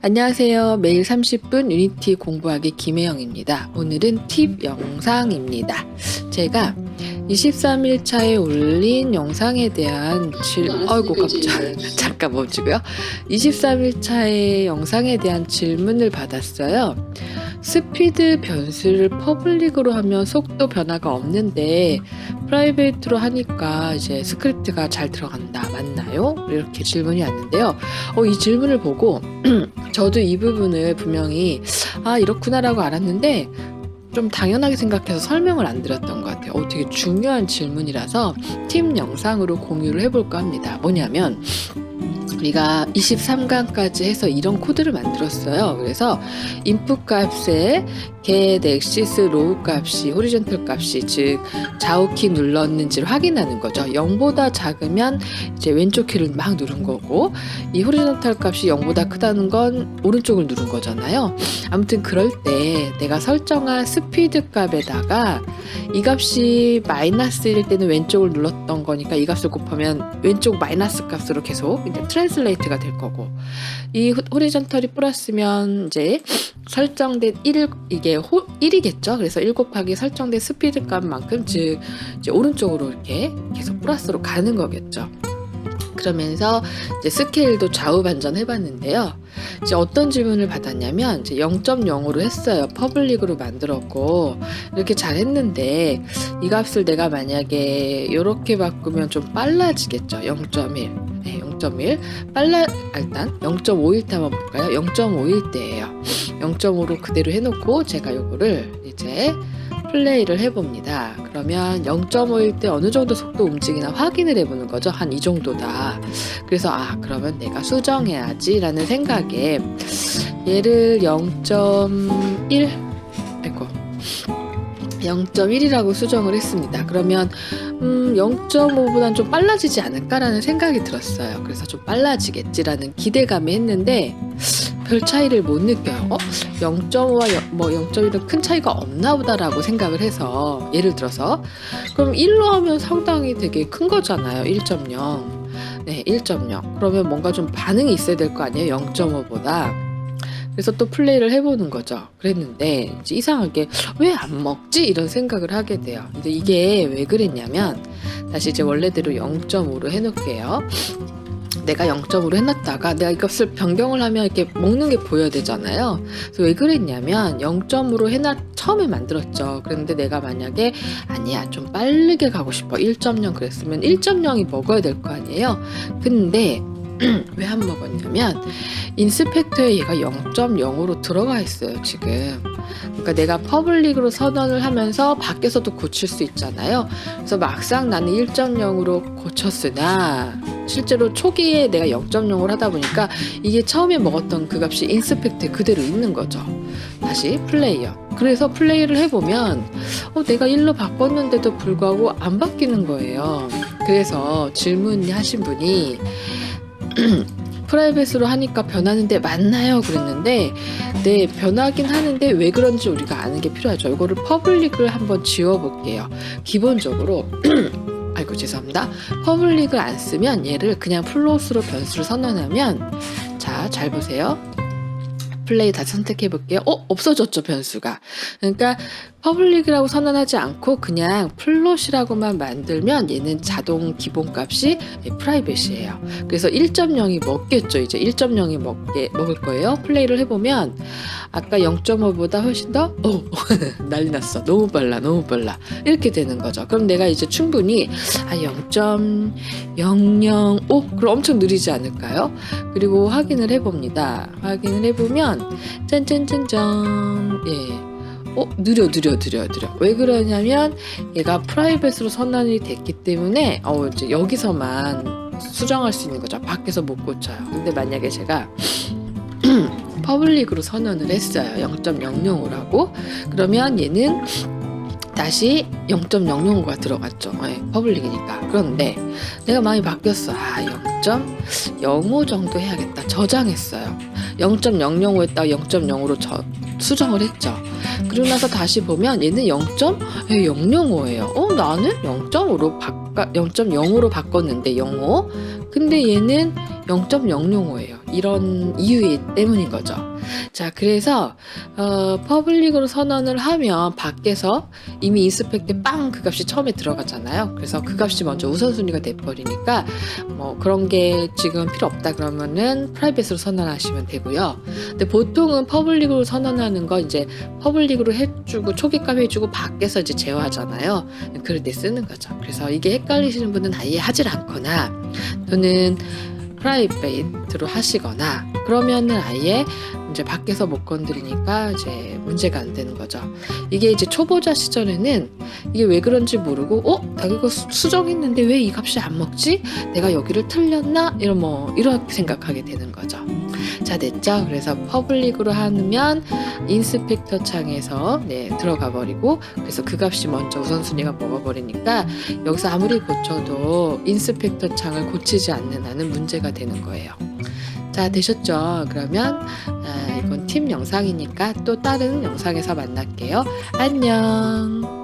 안녕하세요. 매일 30분 유니티 공부하기 김혜영입니다. 오늘은 팁 영상입니다. 제가 23일차에 올린 영상에 대한 아이고 잠깐 멈추고요. 23일차의 영상에 대한 질문을 받았어요. 스피드 변수를 퍼블릭으로 하면 속도 변화가 없는데 프라이베이트로 하니까 이제 스크립트가 잘 들어간다. 맞나요? 이렇게 질문이 왔는데요. 이 질문을 보고 저도 이 부분을 분명히 이렇구나라고 알았는데 좀 당연하게 생각해서 설명을 안 드렸던 것 같아요. 되게 중요한 질문이라서 팁 영상으로 공유를 해볼까 합니다. 뭐냐면 우리가 23강까지 해서 이런 코드를 만들었어요. 그래서 인풋 값에 get, axis, row 값이 호리존털 값이 즉 좌우키 눌렀는지를 확인하는 거죠. 0보다 작으면 이제 왼쪽 키를 막 누른 거고 이 호리존털 값이 0보다 크다는 건 오른쪽을 누른 거잖아요. 아무튼 그럴 때 내가 설정한 스피드 값에다가 이 값이 마이너스일 때는 왼쪽을 눌렀던 거니까 이 값을 곱하면 왼쪽 마이너스 값으로 계속 이제 트랜슬레이트가 될 거고 이 호리존털이 플러스면 이제 설정된 1 이게 1이겠죠. 그래서 1 곱하기 설정된 스피드 값만큼 즉 이제 오른쪽으로 이렇게 계속 플러스로 가는 거겠죠. 그러면서 이제 스케일도 좌우 반전 해봤는데요. 이제 어떤 질문을 받았냐면 이제 0.0으로 했어요. 퍼블릭으로 만들었고 이렇게 잘 했는데 이 값을 내가 만약에 이렇게 바꾸면 좀 빨라지겠죠. 0.1. 네, 0.1 일단 0.5일 때 한번 볼까요? 0.5일 때예요. 0.5로 그대로 해놓고 제가 요거를 이제 플레이를 해봅니다. 그러면 0.5일 때 어느 정도 속도 움직이나 확인을 해보는 거죠. 한 이 정도다. 그래서 그러면 내가 수정해야지 라는 생각에 얘를 0.1 0.1이라고 수정을 했습니다. 그러면 0.5보다는 좀 빨라지지 않을까라는 생각이 들었어요. 그래서 좀 빨라지겠지라는 기대감이 했는데 별 차이를 못 느껴요. 0.5와 0.1은 큰 차이가 없나 보다라고 생각을 해서 예를 들어서 그럼 1로 하면 상당히 되게 큰 거잖아요. 1.0. 네, 1.0. 그러면 뭔가 좀 반응이 있어야 될 거 아니에요. 0.5보다. 그래서 또 플레이를 해보는 거죠. 그랬는데 이제 이상하게 왜 안 먹지? 이런 생각을 하게 돼요. 근데 이게 왜 그랬냐면 다시 이제 원래대로 0.5로 해놓을게요. 내가 0.5로 해놨다가 내가 이 값을 변경을 하면 이렇게 먹는 게 보여야 되잖아요. 그래서 왜 그랬냐면 0.5로 처음에 만들었죠. 그런데 내가 만약에 아니야 좀 빠르게 가고 싶어 1.0 그랬으면 1.0이 먹어야 될 거 아니에요. 근데 왜 안 먹었냐면 인스펙터에 얘가 0.0으로 들어가 있어요 지금. 그러니까 내가 퍼블릭으로 선언을 하면서 밖에서도 고칠 수 있잖아요. 그래서 막상 나는 1.0으로 고쳤으나 실제로 초기에 내가 0.0으로 하다 보니까 이게 처음에 먹었던 그 값이 인스펙터에 그대로 있는 거죠. 다시 플레이어. 그래서 플레이를 해보면 내가 1로 바꿨는데도 불구하고 안 바뀌는 거예요. 그래서 질문하신 분이 프라이빗으로 하니까 변하는데 맞나요? 그랬는데 네 변하긴 하는데 왜 그런지 우리가 아는 게 필요하죠. 이거를 퍼블릭을 한번 지워볼게요. 기본적으로 아이고 죄송합니다. 퍼블릭을 안 쓰면 얘를 그냥 플롯으로 변수를 선언하면 자 잘 보세요. 플레이 다시 선택해 볼게요. 없어졌죠 변수가. 그러니까 퍼블릭이라고 선언하지 않고 그냥 플롯이라고만 만들면 얘는 자동 기본값이 프라이빗이에요. 그래서 1.0이 먹겠죠. 이제 1.0이 먹을 거예요. 플레이를 해보면 아까 0.5보다 훨씬 더 난리 났어. 너무 빨라 이렇게 되는 거죠. 그럼 내가 이제 충분히 0.005 그럼 엄청 느리지 않을까요? 그리고 확인을 해봅니다. 확인을 해보면 짠짠짠짠 느려. 왜 그러냐면 얘가 프라이빗으로 선언이 됐기 때문에 이제 여기서만 수정할 수 있는 거죠. 밖에서 못 고쳐요. 근데 만약에 제가 퍼블릭으로 선언을 했어요. 0.005라고 그러면 얘는 다시 0.005가 들어갔죠. 퍼블릭이니까. 그런데 내가 마음이 바뀌었어. 0.05 정도 해야겠다. 저장했어요. 0.005에다가 0.0으로 수정을 했죠. 그러고 나서 다시 보면 얘는 0.005예요. 나는 0.0으로 바꿨는데 05. 근데 얘는 0.005예요. 이런 이유 때문인 거죠. 자, 그래서 퍼블릭으로 선언을 하면 밖에서 이미 인스펙트 빵 그 값이 처음에 들어가잖아요. 그래서 그 값이 먼저 우선순위가 돼버리니까 뭐 그런 게 지금 필요 없다 그러면은 프라이빗으로 선언하시면 되고요. 근데 보통은 퍼블릭으로 선언하는 거 이제 퍼블릭으로 해주고 초기값 해주고 밖에서 이제 제어하잖아요. 그럴 때 쓰는 거죠. 그래서 이게 헷갈리시는 분은 아예 하질 않거나 또는 프라이빗으로 하시거나 그러면은 아예 이제 밖에서 못 건드리니까 이제 문제가 안 되는 거죠. 이게 이제 초보자 시절에는 이게 왜 그런지 모르고 나 이거 수정했는데 왜 이 값이 안 먹지? 내가 여기를 틀렸나? 이렇게 생각하게 되는 거죠. 자, 됐죠? 그래서 퍼블릭으로 하면 인스펙터 창에서 들어가 버리고 그래서 그 값이 먼저 우선순위가 먹어버리니까 여기서 아무리 고쳐도 인스펙터 창을 고치지 않는 한은 문제가 되는 거예요. 자, 되셨죠? 그러면 이건 팁 영상이니까 또 다른 영상에서 만날게요. 안녕.